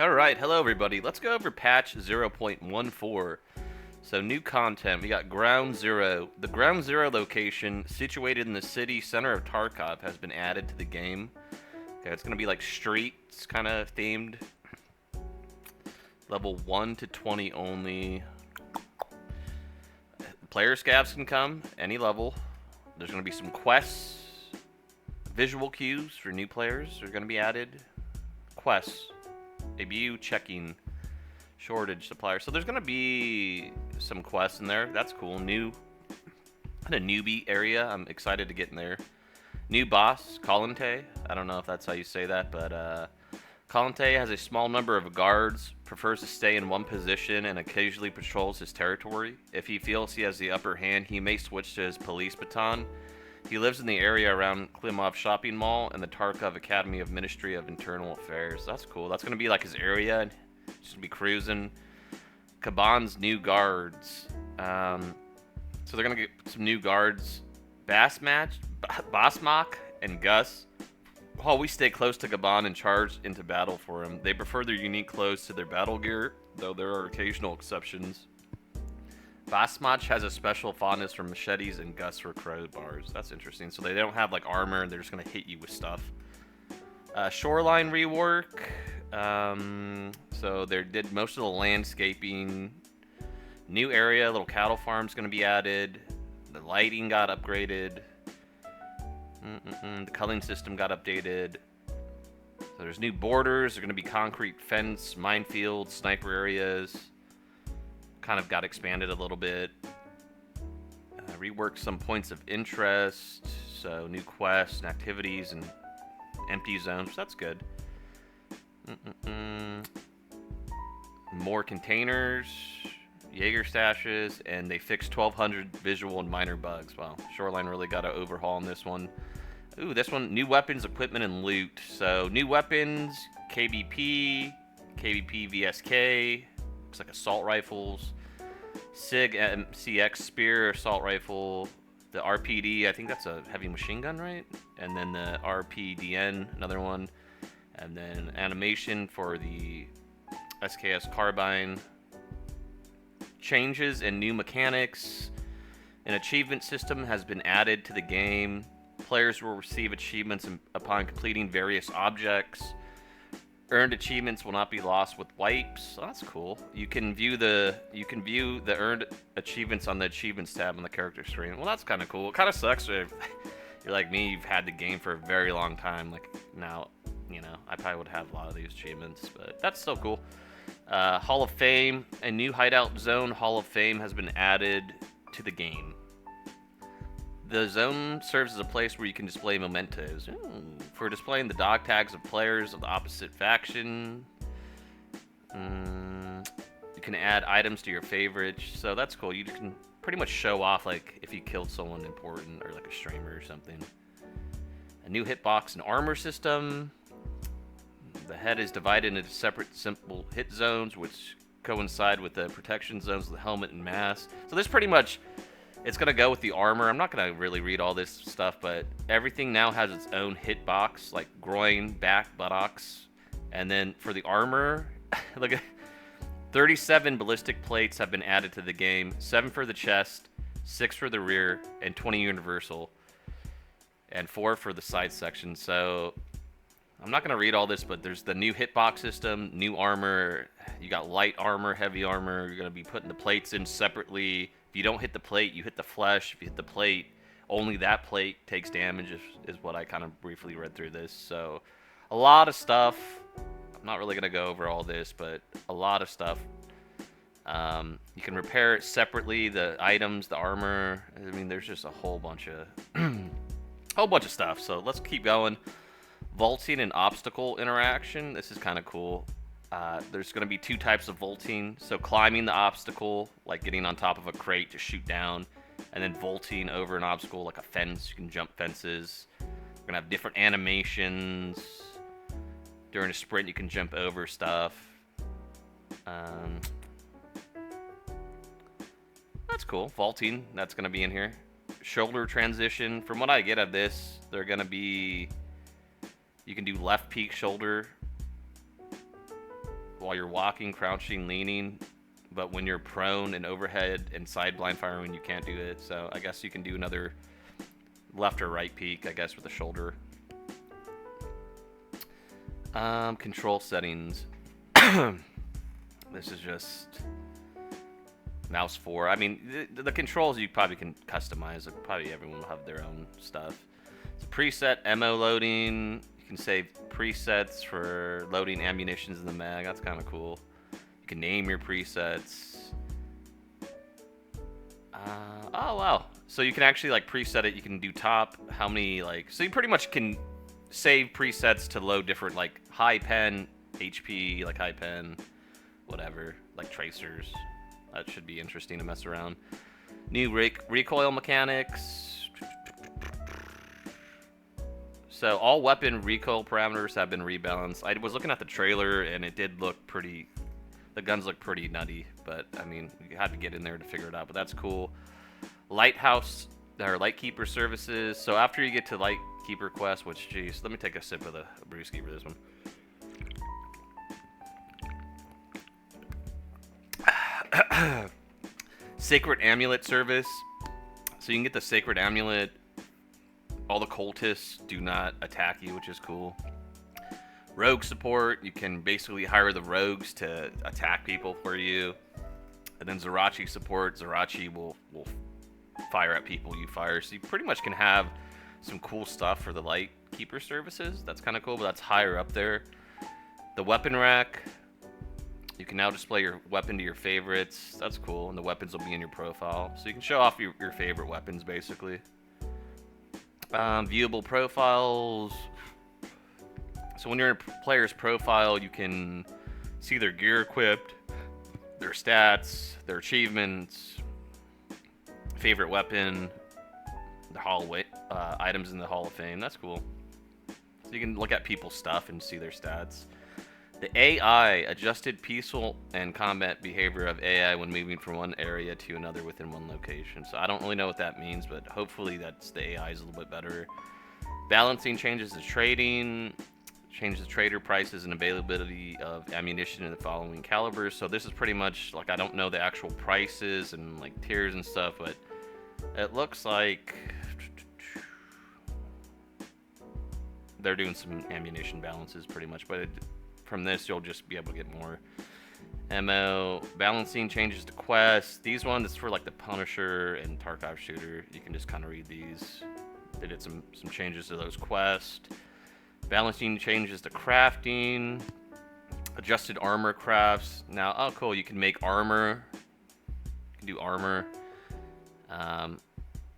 Alright, hello everybody. Let's go over patch 0.14. So new content, we got Ground Zero. The Ground Zero location, situated in the city center of Tarkov, has been added to the game. Okay, it's gonna be like streets kind of themed. Level 1 to 20 only. Player scavs can come, any level. There's gonna be some quests. Visual cues for new players are gonna be added. Quests. Debut checking shortage supplier. So there's gonna be some quests in there. That's cool. New kind of newbie area. I'm excited to get in there. New boss, Colinte. I don't know if that's how you say that, but Colinte has a small number of guards, prefers to stay in one position, and occasionally patrols his territory. If he feels he has the upper hand, he may switch to his police baton. He lives in the area around Klimov Shopping Mall and the Tarkov Academy of Ministry of Internal Affairs. That's cool. That's going to be like his area. He's going to be cruising. Kaban's new guards. So they're going to get some new guards. Basmak, and Gus. While we stay close to Gaban and charge into battle for him, they prefer their unique clothes to their battle gear, though there are occasional exceptions. Basmach has a special fondness for machetes and Gus for crowbars. That's interesting. So they don't have like armor and they're just going to hit you with stuff. Shoreline rework. So they did most of the landscaping. New area, little cattle farm's going to be added. The lighting got upgraded. The culling system got updated. So there's new borders. There's going to be concrete fence, minefields, sniper areas. Kind of got expanded a little bit. Reworked some points of interest. So new quests and activities and empty zones. That's good. More containers. Jaeger stashes. And they fixed 1,200 visual and minor bugs. Wow. Shoreline really got an overhaul on this one. Ooh, this one. New weapons, equipment, and loot. So new weapons. KBP. KBP VSK. Looks like assault rifles. SIG MCX spear assault rifle. The RPD, I think that's a heavy machine gun, right? And then the RPDN, another one. And then animation for the SKS carbine. Changes and new mechanics. An achievement system has been added to the game. Players will receive achievements upon completing various objects. Earned achievements will not be lost with wipes. Oh, that's cool. You can view the earned achievements on the achievements tab on the character screen. Well, that's kind of cool. It kind of sucks if you're like me. You've had the game for a very long time. Like now, I probably would have a lot of these achievements, but that's still cool. Hall of Fame, a new hideout zone. Hall of Fame has been added to the game. The zone serves as a place where you can display mementos. For displaying the dog tags of players of the opposite faction. You can add items to your favorites. So that's cool. You can pretty much show off like if you killed someone important or like a streamer or something. A new hitbox and armor system. The head is divided into separate simple hit zones, which coincide with the protection zones of the helmet and mask. So there's pretty much... It's going to go with the armor. I'm not going to really read all this stuff, but everything now has its own hitbox, like groin, back, buttocks. And then for the armor, look at 37 ballistic plates have been added to the game. 7 for the chest, 6 for the rear, and 20 universal. And 4 for the side section. So I'm not going to read all this, but there's the new hitbox system, new armor. You got light armor, heavy armor. You're going to be putting the plates in separately. If you don't hit the plate, you hit the flesh. If you hit the plate, only that plate takes damage, is what I kind of briefly read through this. So, a lot of stuff. I'm not really going to go over all this, but a lot of stuff. You can repair it separately, the items, the armor. I mean, there's just a whole bunch of stuff. So, let's keep going. Vaulting and obstacle interaction. This is kind of cool. There's going to be 2 types of vaulting. So climbing the obstacle, like getting on top of a crate to shoot down, and then vaulting over an obstacle like a fence. You can jump fences. We're going to have different animations. During a sprint, you can jump over stuff. That's cool. Vaulting, that's going to be in here. Shoulder transition. From what I get of this, they're going to be... You can do left peak shoulder. while you're walking, crouching, leaning, but when you're prone and overhead and side blind firing, you can't do it. So I guess you can do another left or right peek, I guess, with the shoulder. Control settings. This is just mouse 4. I mean, the controls you probably can customize. Probably everyone will have their own stuff. It's a preset ammo loading. You can save presets for loading ammunitions in the mag. That's kind of cool. You can name your presets. Oh wow! So you can actually like preset it. You can do top, how many like. So you pretty much can save presets to load different like high pen, HP, like high pen, whatever, like tracers. That should be interesting to mess around. New recoil mechanics. So all weapon recoil parameters have been rebalanced. I was looking at the trailer and it did look pretty. The guns look pretty nutty, but I mean, you had to get in there to figure it out. But that's cool. Lighthouse or Lightkeeper services. So after you get to Lightkeeper quest, which geez, let me take a sip of the brewski for this one. Sacred Amulet service. So you can get the Sacred Amulet. All the cultists do not attack you, which is cool. Rogue support. You can basically hire the rogues to attack people for you. And then Zerachi support. Zerachi will fire at people you fire. So you pretty much can have some cool stuff for the Lightkeeper services. That's kind of cool, but that's higher up there. The weapon rack. You can now display your weapon to your favorites. That's cool, and the weapons will be in your profile. So you can show off your favorite weapons, basically. Viewable profiles. So when you're in a player's profile, you can see their gear equipped, their stats, their achievements, favorite weapon, the items in the Hall of Fame. That's cool. So you can look at people's stuff and see their stats. The AI, adjusted peaceful and combat behavior of AI when moving from one area to another within one location. So I don't really know what that means, but hopefully the AI is a little bit better. Balancing changes to trading, changes the trader prices and availability of ammunition in the following calibers. So this is pretty much like, I don't know the actual prices and like tiers and stuff, but it looks like they're doing some ammunition balances pretty much, but from this you'll just be able to get more ammo. Balancing changes to quests. These ones is for like the Punisher and Tarkov shooter. You can just kind of read these. They did some changes to those quests. Balancing changes to crafting. Adjusted armor crafts. Now, oh cool, you can make armor. You can do armor.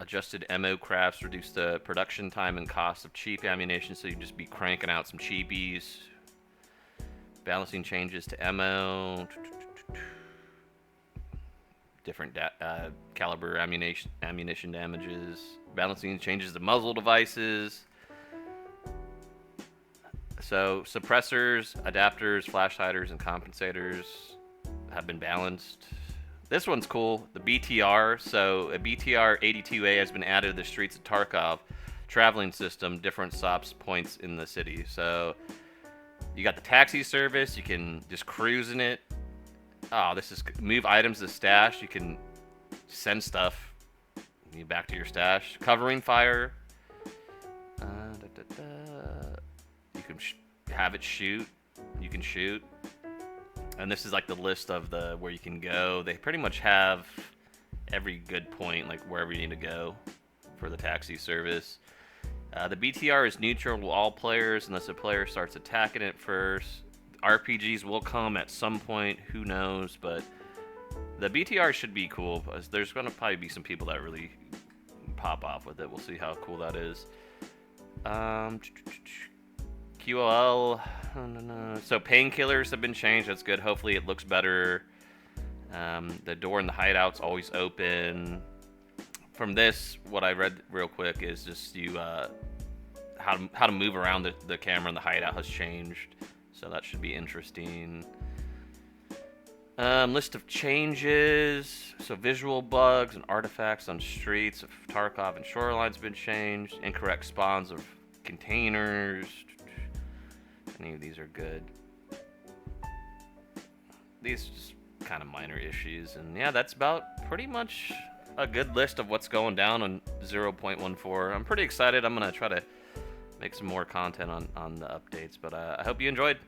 Adjusted ammo crafts reduce the production time and cost of cheap ammunition, so you just be cranking out some cheapies. Balancing changes to ammo. Different caliber ammunition damages. Balancing changes to muzzle devices. So suppressors, adapters, flash hiders, and compensators have been balanced. This one's cool. The BTR. So a BTR 82A has been added to the streets of Tarkov traveling system, different stops points in the city. So you got the taxi service. You can just cruise in it. Oh, this is move items to stash. You can send stuff back to your stash. Covering fire. You can have it shoot. You can shoot. And this is like the list of where you can go. They pretty much have every good point, like wherever you need to go for the taxi service. The BTR is neutral to all players unless a player starts attacking it first. RPGs will come at some point, who knows, but the BTR should be cool. There's going to probably be some people that really pop off with it. We'll see how cool that is. QOL. So painkillers have been changed. That's good. Hopefully it looks better. The door in the hideout's always open. From this, what I read real quick is just how to move around the camera in the hideout has changed. So that should be interesting. List of changes. So visual bugs and artifacts on streets of Tarkov and shoreline's been changed. Incorrect spawns of containers. Any of these are good. these just kind of minor issues. And yeah, that's about pretty much a good list of what's going down on 0.14. I'm pretty excited. I'm gonna try to make some more content on the updates, but I hope you enjoyed.